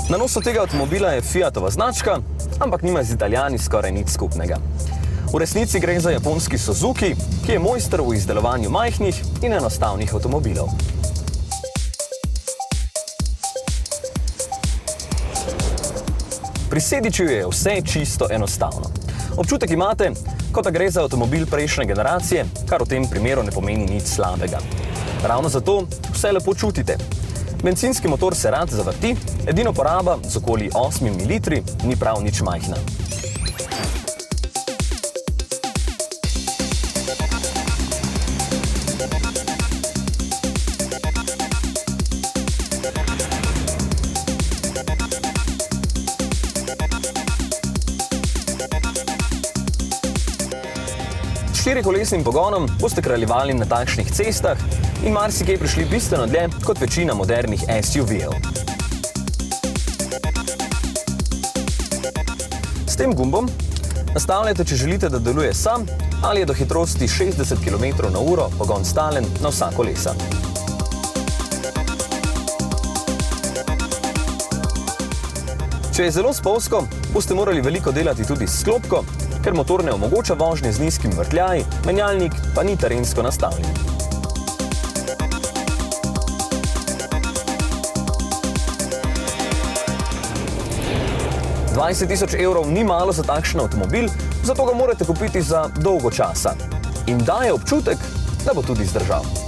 Na nosu tega avtomobila je Fiatova značka, ampak nima z Italijani skoraj nič skupnega. V resnici gre za japonski Suzuki, ki je mojster v izdelovanju majhnih in enostavnih avtomobilov. Pri Sediču je vse čisto enostavno. Občutek imate, kot da gre za avtomobil prejšnje generacije, kar v tem primeru ne pomeni nič slabega. Ravno zato vse lepo čutite. Bencinski motor se rad zavrti, edino poraba z okoli 8 ml ni prav nič majhna. S štirikolesnim pogonom boste kraljevali na takšnih cestah in marsikje prišli bistveno dlje kot večina modernih SUV-jev. S tem gumbom nastavljate, če želite, da deluje sam, ali je do hitrosti 60 km/h pogon stalen na vsa kolesa. Če je zelo spolzko, boste morali veliko delati tudi s sklopko, ker motor ne omogoča vožnje z nizkim vrtljaji, menjalnik pa ni terensko nastavljen. €20.000 ni malo za takšen avtomobil, zato ga morate kupiti za dolgo časa. In daje občutek, da bo tudi zdržal.